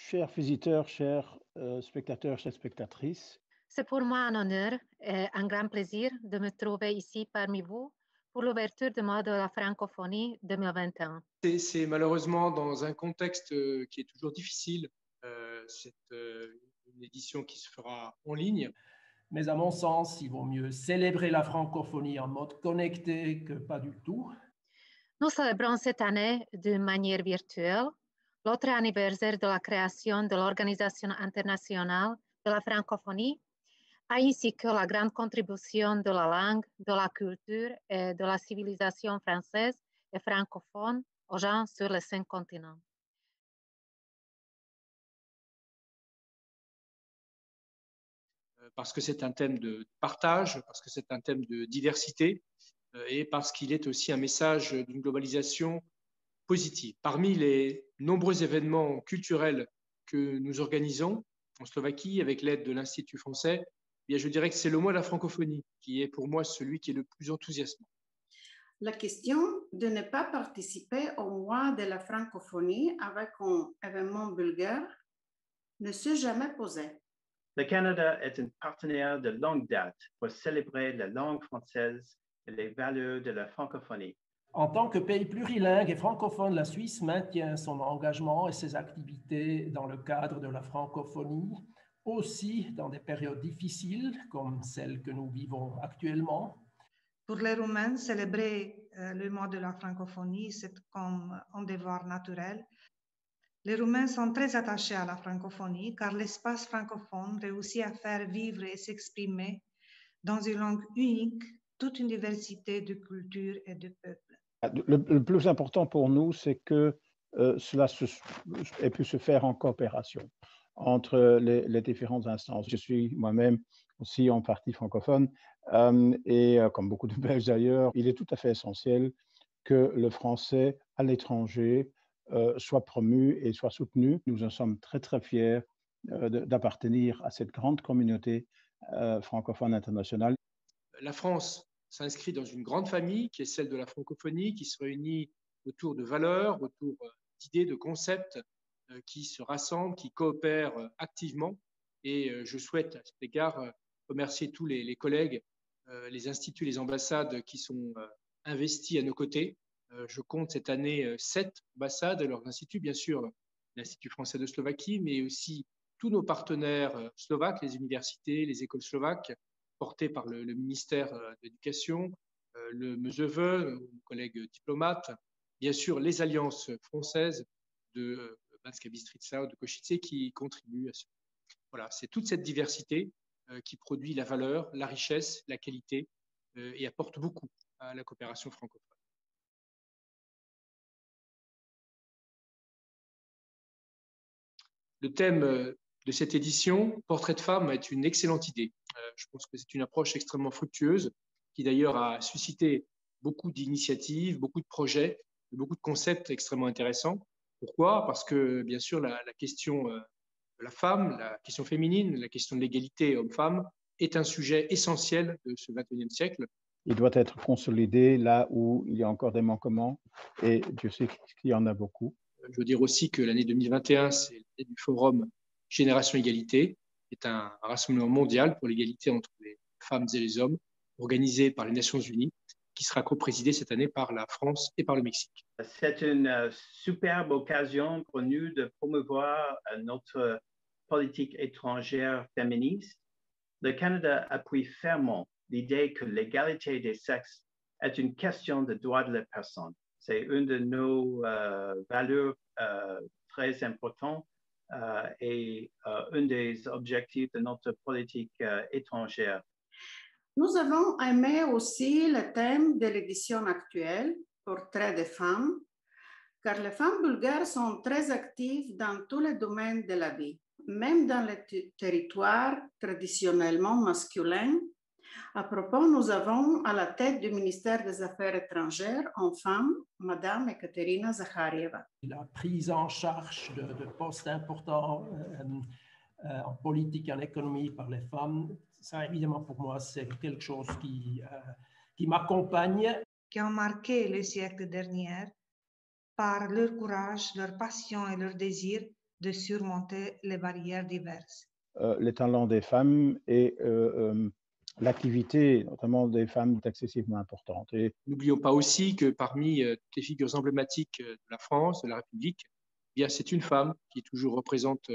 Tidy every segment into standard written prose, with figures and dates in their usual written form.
Chers visiteurs, chers spectateurs, chères spectatrices, C'est pour moi un honneur et un grand plaisir de me trouver ici parmi vous pour l'ouverture du mois de la francophonie 2021. C'est malheureusement dans un contexte qui est toujours difficile. C'est une édition qui se fera en ligne. Mais à mon sens, il vaut mieux célébrer la francophonie en mode connecté que pas du tout. Nous célébrons cette année d'une manière virtuelle l'autre anniversaire de la création de l'Organisation internationale de la francophonie, ainsi que la grande contribution de la langue, de la culture et de la civilisation française et francophone aux gens sur les 5 continents. Parce que c'est un thème de partage, parce que c'est un thème de diversité et parce qu'il est aussi un message d'une globalisation positive. Parmi les nombreux événements culturels que nous organisons en Slovaquie avec l'aide de l'Institut français, eh bien, je dirais que c'est le mois de la francophonie qui est pour moi celui qui est le plus enthousiasmant. La question de ne pas participer au mois de la francophonie avec un événement bulgare ne s'est jamais posée. Le Canada est un partenaire de longue date pour célébrer la langue française et les valeurs de la francophonie. En tant que pays plurilingue et francophone, la Suisse maintient son engagement et ses activités dans le cadre de la francophonie, aussi dans des périodes difficiles comme celle que nous vivons actuellement. Pour les Roumains, célébrer le mois de la francophonie, c'est comme un devoir naturel. Les Roumains sont très attachés à la francophonie car l'espace francophone réussit à faire vivre et s'exprimer dans une langue unique toute une diversité de cultures et de peuples. le plus important pour nous, c'est que cela ait pu se faire en coopération entre les différentes instances. Je suis moi-même aussi en partie francophone et comme beaucoup de Belges d'ailleurs, il est tout à fait essentiel que le français à l'étranger soit promu et soit soutenu. Nous en sommes très très fiers d'appartenir à cette grande communauté francophone internationale. La France s'inscrit dans une grande famille qui est celle de la francophonie, qui se réunit autour de valeurs, autour d'idées, de concepts, qui se rassemblent, qui coopèrent activement. Et je souhaite à cet égard remercier tous les collègues, les instituts, les ambassades qui sont investis à nos côtés. Je compte cette année 7 ambassades et leurs instituts, bien sûr, l'Institut français de Slovaquie, mais aussi tous nos partenaires slovaques, les universités, les écoles slovaques, portées par le ministère de l'Éducation, le MZV, nos collègues diplomates, bien sûr les alliances françaises de Banská Bystrica, de Košice qui contribuent à ce. Voilà, c'est toute cette diversité qui produit la valeur, la richesse, la qualité et apporte beaucoup à la coopération francophone. Le thème de cette édition, Portrait de femme, est une excellente idée. Je pense que c'est une approche extrêmement fructueuse qui d'ailleurs a suscité beaucoup d'initiatives, beaucoup de projets, beaucoup de concepts extrêmement intéressants. Pourquoi? Parce que bien sûr la question de la femme, la question féminine, la question de l'égalité homme-femme est un sujet essentiel de ce XXIe siècle. Il doit être consolidé là où il y a encore des manquements et Dieu sait qu'il y en a beaucoup. Je veux dire aussi que l'année 2021, c'est l'année du Forum Génération Égalité, qui est un rassemblement mondial pour l'égalité entre les femmes et les hommes, organisé par les Nations Unies, qui sera co-présidé cette année par la France et par le Mexique. C'est une superbe occasion pour nous de promouvoir notre politique étrangère féministe. Le Canada appuie fermement l'idée que l'égalité des sexes est une question de droits de la personne. C'est une de nos valeurs très importantes et un des objectifs de notre politique étrangère. Nous avons aimé aussi le thème de l'édition actuelle, Portrait des femmes, car les femmes bulgares sont très actives dans tous les domaines de la vie, même dans les territoires traditionnellement masculins. À propos, nous avons à la tête du ministère des Affaires étrangères en femme, Madame Ekaterina Zakharieva. La prise en charge de postes importants en politique et en économie par les femmes, ça évidemment pour moi c'est quelque chose qui m'accompagne. Qui ont marqué le siècle dernier par leur courage, leur passion et leur désir de surmonter les barrières diverses. Les talents des femmes et l'activité, notamment des femmes, est excessivement importante. Et n'oublions pas aussi que parmi toutes les figures emblématiques de la France, de la République, eh bien, c'est une femme qui toujours représente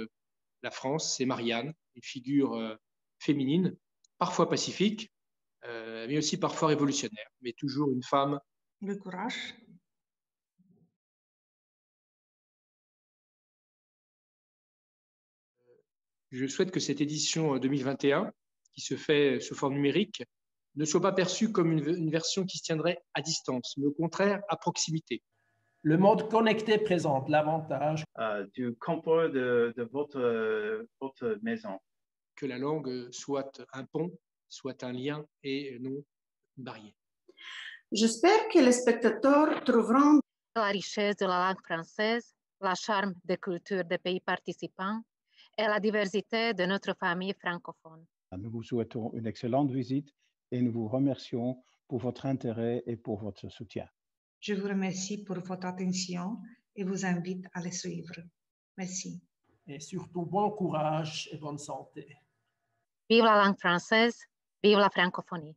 la France, c'est Marianne, une figure féminine, parfois pacifique, mais aussi parfois révolutionnaire, mais toujours une femme. Le courage. Je souhaite que cette édition 2021, qui se fait sous forme numérique, ne soit pas perçue comme une version qui se tiendrait à distance, mais au contraire à proximité. Le mode connecté présente l'avantage du confort de votre maison. Que la langue soit un pont, soit un lien et non une barrière. J'espère que les spectateurs trouveront la richesse de la langue française, la charme des cultures des pays participants et la diversité de notre famille francophone. Nous vous souhaitons une excellente visite et nous vous remercions pour votre intérêt et pour votre soutien. Je vous remercie pour votre attention et vous invite à les suivre. Merci. Et surtout, bon courage et bonne santé. Vive la langue française, vive la francophonie.